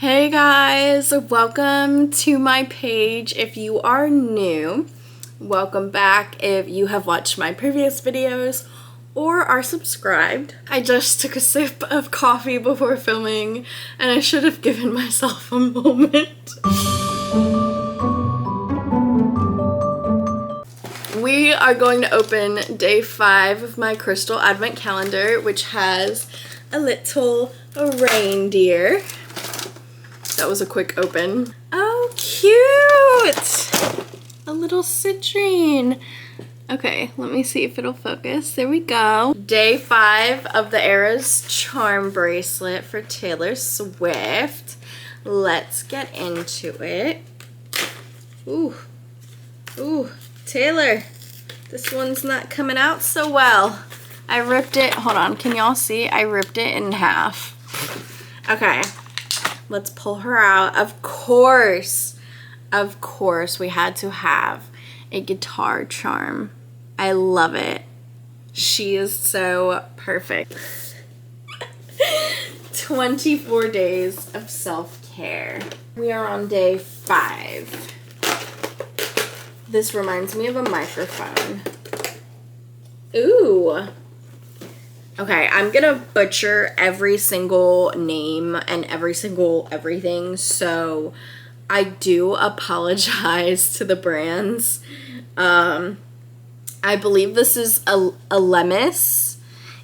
Hey guys, welcome to my page. If you are new, welcome back if you have watched my previous videos or are subscribed. I just took a sip of coffee before filming and I should have given myself a moment. We are going to open day 5 of my crystal advent calendar, which has a little reindeer. That was a quick open. Oh, cute! A little citrine. Okay, let me see if it'll focus. There we go. Day 5 of the Eras charm bracelet for Taylor Swift. Let's get into it. Ooh. Ooh, Taylor. This one's not coming out so well. I ripped it. Hold on, can y'all see? I ripped it in half. Okay. Let's pull her out. Of course, we had to have a guitar charm. I love it. She is so perfect. 24 days of self-care. We are on day 5. This reminds me of a microphone. Ooh. Okay, I'm gonna butcher every single name and every single everything, so I do apologize to the brands. I believe this is a VLOGMAS,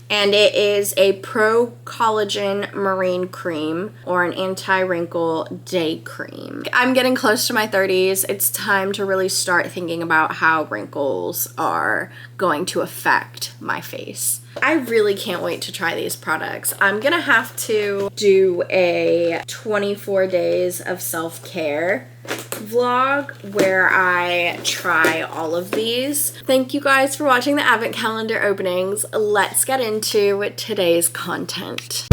and it is a pro collagen marine cream or an anti-wrinkle day cream. I'm getting close to my 30s. It's time to really start thinking about how wrinkles are going to affect my face. I really can't wait to try these products. I'm gonna have to do a 24 days of self-care vlog where I try all of these. Thank you guys for watching the advent calendar openings. Let's get into today's content.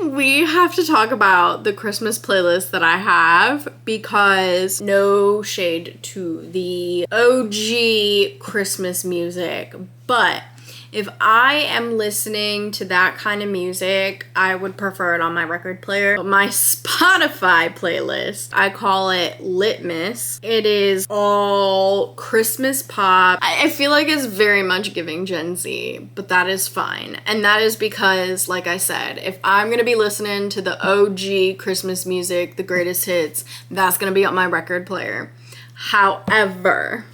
We have to talk about the Christmas playlist that I have because no shade to the OG Christmas music, but if I am listening to that kind of music, I would prefer it on my record player. But my Spotify playlist, I call it VLOGMAS. It is all Christmas pop. I feel like it's very much giving Gen Z, but that is fine. And that is because, like I said, if I'm gonna be listening to the OG Christmas music, the greatest hits, that's gonna be on my record player. However,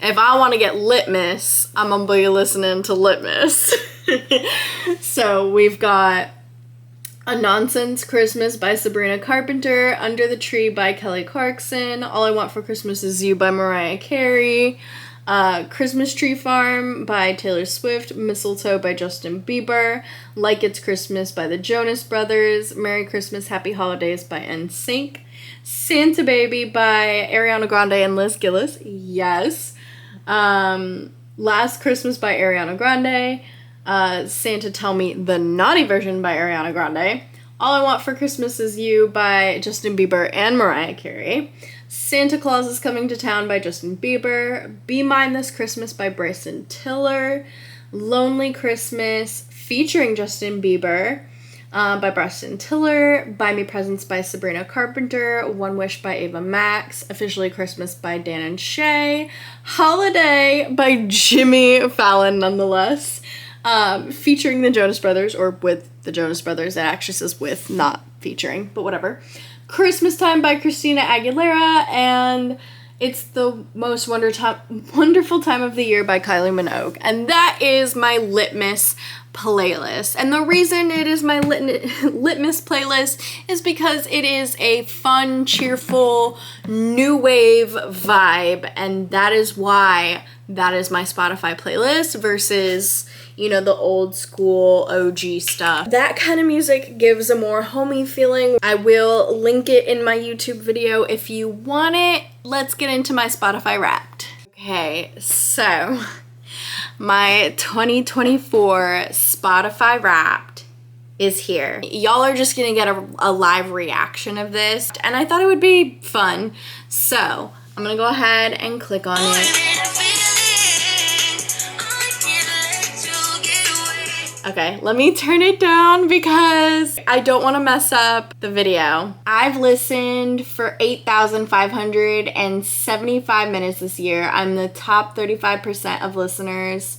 if I want to get litmus, I'm going to be listening to litmus. So we've got A Nonsense Christmas by Sabrina Carpenter, Under the Tree by Kelly Clarkson, All I Want for Christmas Is You by Mariah Carey, Christmas Tree Farm by Taylor Swift, Mistletoe by Justin Bieber, Like It's Christmas by the Jonas Brothers, Merry Christmas, Happy Holidays by NSYNC, Santa Baby by Ariana Grande and Liz Gillis, yes. Last Christmas by Ariana Grande, Santa Tell Me the Naughty Version by Ariana Grande, All I Want for Christmas Is You by Justin Bieber and Mariah Carey, Santa Claus Is Coming to Town by Justin Bieber, Be Mine This Christmas by Bryson Tiller, Lonely Christmas featuring Justin Bieber by Bryson Tiller, Buy Me Presents by Sabrina Carpenter, One Wish by Ava Max, Officially Christmas by Dan and Shay, Holiday by Jimmy Fallon nonetheless, featuring the Jonas Brothers, or with the Jonas Brothers. It actually says with, not featuring, but whatever. Christmas Time by Christina Aguilera, and It's the Most Wonderful Time of the Year by Kylie Minogue. And that is my litmus playlist. And the reason it is my litmus playlist is because it is a fun, cheerful, new wave vibe. And that is why that is my Spotify playlist versus, you know, the old school OG stuff. That kind of music gives a more homey feeling. I will link it in my YouTube video if you want it. Let's get into my Spotify Wrapped. Okay, so my 2024 Spotify Wrapped is here. Y'all are just gonna get a live reaction of this, and I thought it would be fun. So I'm gonna go ahead and click on it. Okay, let me turn it down because I don't want to mess up the video. I've listened for 8,575 minutes this year. I'm the top 35% of listeners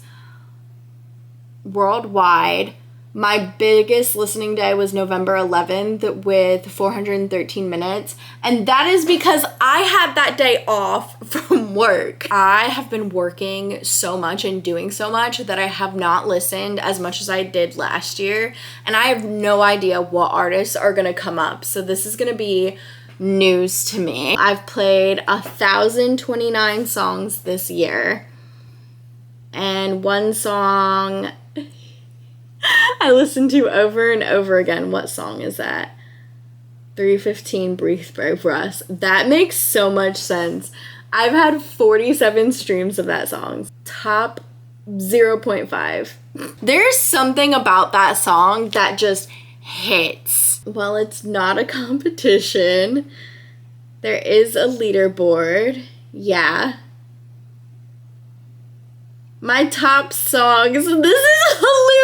worldwide. My biggest listening day was November 11th with 413 minutes. And that is because I had that day off from work. I have been working so much and doing so much that I have not listened as much as I did last year. And I have no idea what artists are gonna come up. So this is gonna be news to me. I've played 1,029 songs this year. And one song I listened to over and over again. What song is that? 315 Breathe by Russ. That makes so much sense. I've had 47 streams of that song. Top 0.5. There's something about that song that just hits. Well, it's not a competition. There is a leaderboard. Yeah. My top songs. This is hilarious.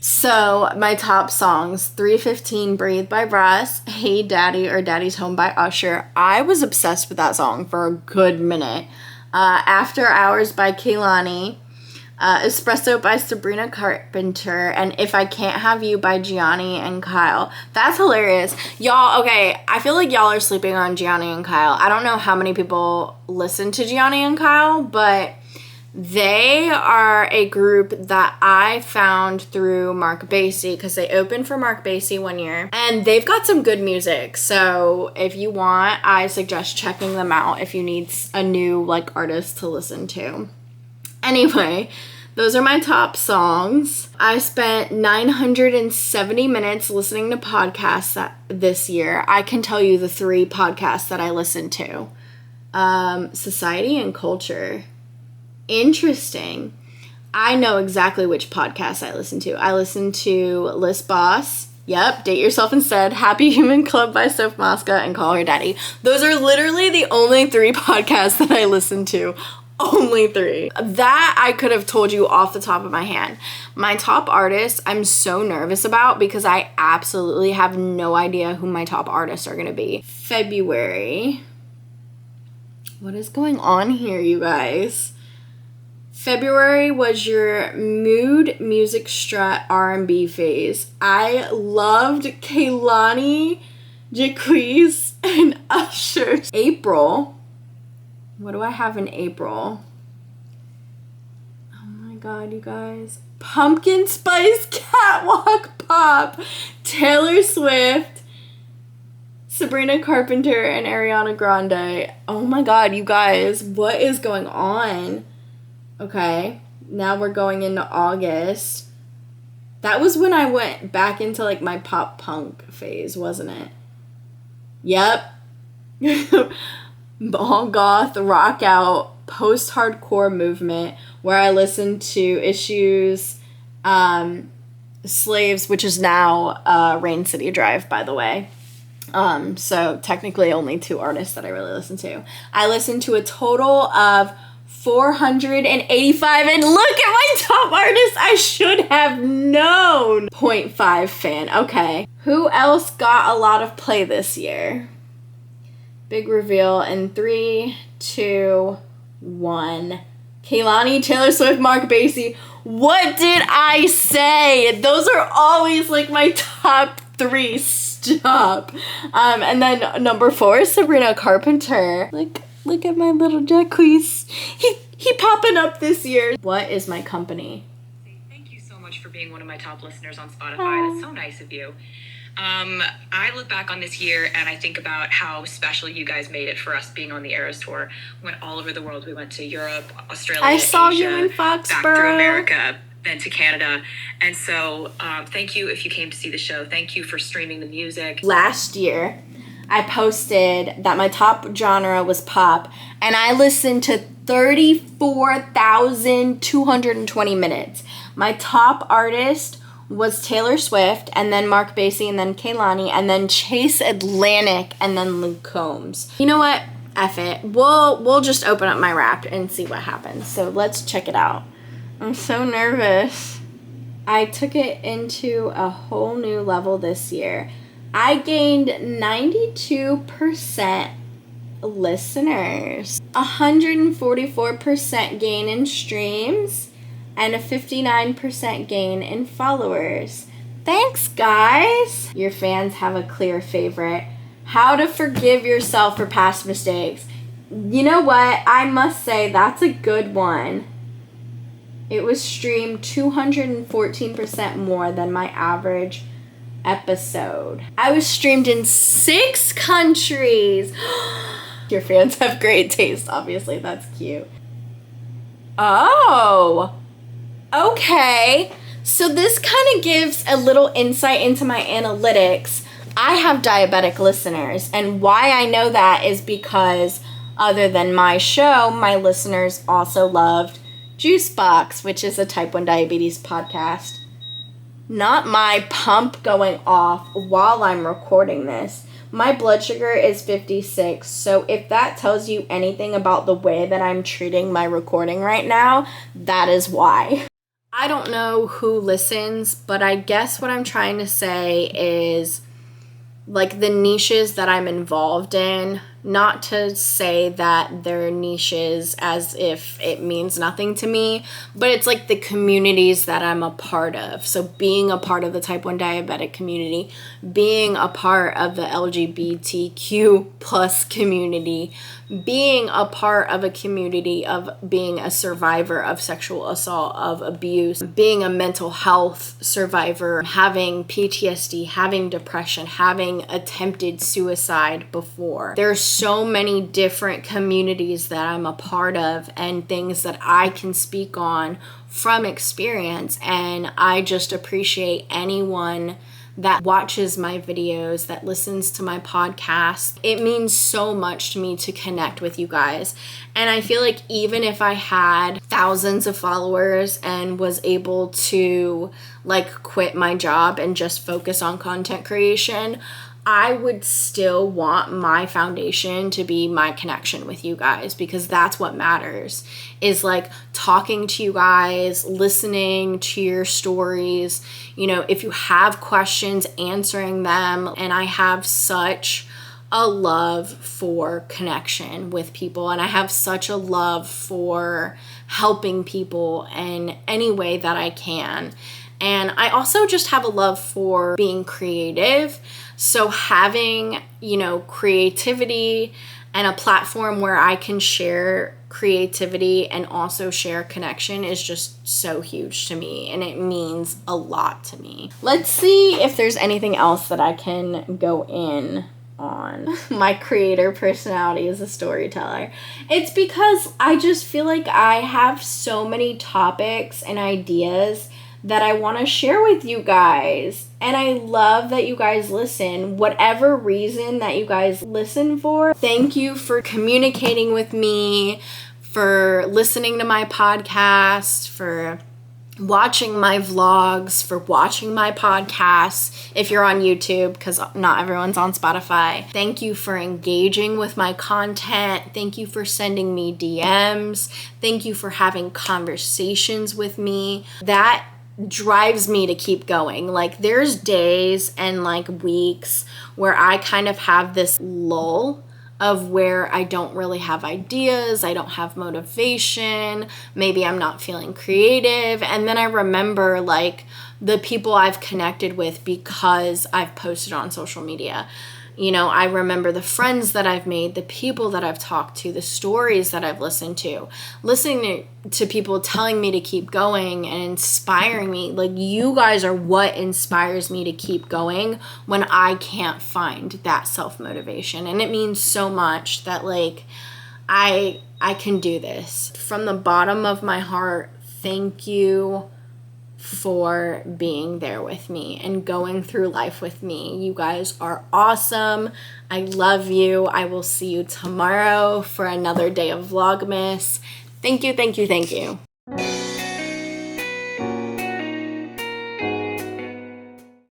So, my top songs: 315 Breathe by Russ, Hey Daddy or Daddy's Home by Usher. I was obsessed with that song for a good minute. After Hours by Kehlani, Espresso by Sabrina Carpenter, and If I Can't Have You by Gianni and Kyle. That's hilarious. Y'all, okay, I feel like y'all are sleeping on Gianni and Kyle. I don't know how many people listen to Gianni and Kyle, but they are a group that I found through Mark Basie because they opened for Mark Basie one year, and they've got some good music. So if you want, I suggest checking them out if you need a new like artist to listen to. Anyway, those are my top songs. I spent 970 minutes listening to podcasts this year. I can tell you the 3 podcasts that I listened to. Society and Culture. Interesting. I know exactly which podcast I listen to. I listen to List Boss. Yep, Date Yourself Instead, Happy Human Club by Soph Mosca, and Call Her Daddy. Those are literally the only 3 podcasts that I listen to. Only 3. That I could have told you off the top of my hand. My top artists, I'm so nervous about because I absolutely have no idea who my top artists are going to be. February. What is going on here, you guys? February was your mood music strut R&B phase. I loved Kehlani, Jacquees, and Usher. April. What do I have in April? Oh my god, you guys. Pumpkin Spice Catwalk Pop, Taylor Swift, Sabrina Carpenter, and Ariana Grande. Oh my god, you guys. What is going on? Okay, now we're going into August. That was when I went back into like my pop punk phase, wasn't it? Yep. All goth, rock out, post-hardcore movement, where I listened to Issues, Slaves, which is now Rain City Drive, by the way. So technically only 2 artists that I really listen to. I listened to a total of 485, and look at my top artist. I should have known. 0.5 fan. Okay. Who else got a lot of play this year? Big reveal in 3, 2, 1. Kehlani, Taylor Swift, Mark Basie. What did I say? Those are always like my top 3. Stop. And then number 4 is Sabrina Carpenter. Look at my little Jacquees. He popping up this year. What is my company? Thank you so much for being one of my top listeners on Spotify. That's so nice of you. I look back on this year and I think about how special you guys made it for us being on the Eras Tour. We went all over the world. We went to Europe, Australia, I saw Asia, you in Foxborough, back through America, then to Canada. And so thank you if you came to see the show. Thank you for streaming the music. Last year, I posted that my top genre was pop, and I listened to 34,220 minutes. My top artist was Taylor Swift, and then Mark Basie, and then Kehlani, and then Chase Atlantic, and then Luke Combs. You know what? F it. We'll just open up my Wrapped and see what happens. So let's check it out. I'm so nervous. I took it into a whole new level this year. I gained 92% listeners, 144% gain in streams, and a 59% gain in followers. Thanks, guys! Your fans have a clear favorite. How to forgive yourself for past mistakes. You know what? I must say that's a good one. It was streamed 214% more than my average episode. I was streamed in 6 countries. Your fans have great taste, obviously. That's cute. Oh, okay. So this kind of gives a little insight into my analytics. I have diabetic listeners, and why I know that is because other than my show, my listeners also loved Juicebox, which is a type 1 diabetes podcast. Not my pump going off while I'm recording this. My blood sugar is 56, so if that tells you anything about the way that I'm treating my recording right now, that is why. I don't know who listens, but I guess what I'm trying to say is, like, the niches that I'm involved in, not to say that they're niches as if it means nothing to me, but it's like the communities that I'm a part of. So being a part of the type 1 diabetic community, being a part of the LGBTQ plus community, being a part of a community of being a survivor of sexual assault, of abuse, being a mental health survivor, having PTSD, having depression, having attempted suicide before. There's so many different communities that I'm a part of and things that I can speak on from experience, and I just appreciate anyone that watches my videos, that listens to my podcast. It means so much to me to connect with you guys. And I feel like even if I had thousands of followers and was able to quit my job and just focus on content creation, I would still want my foundation to be my connection with you guys, because that's what matters, is talking to you guys, listening to your stories, if you have questions, answering them. And I have such a love for connection with people, and I have such a love for helping people in any way that I can. And I also just have a love for being creative. So having, creativity and a platform where I can share creativity and also share connection is just so huge to me, and it means a lot to me. Let's see if there's anything else that I can go in on. My creator personality as a storyteller. It's because I just feel like I have so many topics and ideas that I want to share with you guys. And I love that you guys listen. Whatever reason that you guys listen for, thank you for communicating with me, for listening to my podcast, for watching my vlogs, for watching my podcasts if you're on YouTube, because not everyone's on Spotify. Thank you for engaging with my content. Thank you for sending me DMs. Thank you for having conversations with me. That drives me to keep going. There's days and weeks where I kind of have this lull of where I don't really have ideas, I don't have motivation, maybe I'm not feeling creative, and then I remember the people I've connected with because I've posted on social media. I remember the friends that I've made, the people that I've talked to, the stories that I've listened to, listening to people telling me to keep going and inspiring me. You guys are what inspires me to keep going when I can't find that self-motivation. And it means so much that I can do this. From the bottom of my heart, thank you for being there with me and going through life with me. You guys are awesome. I love you. I will see you tomorrow for another day of Vlogmas. Thank you, thank you, thank you.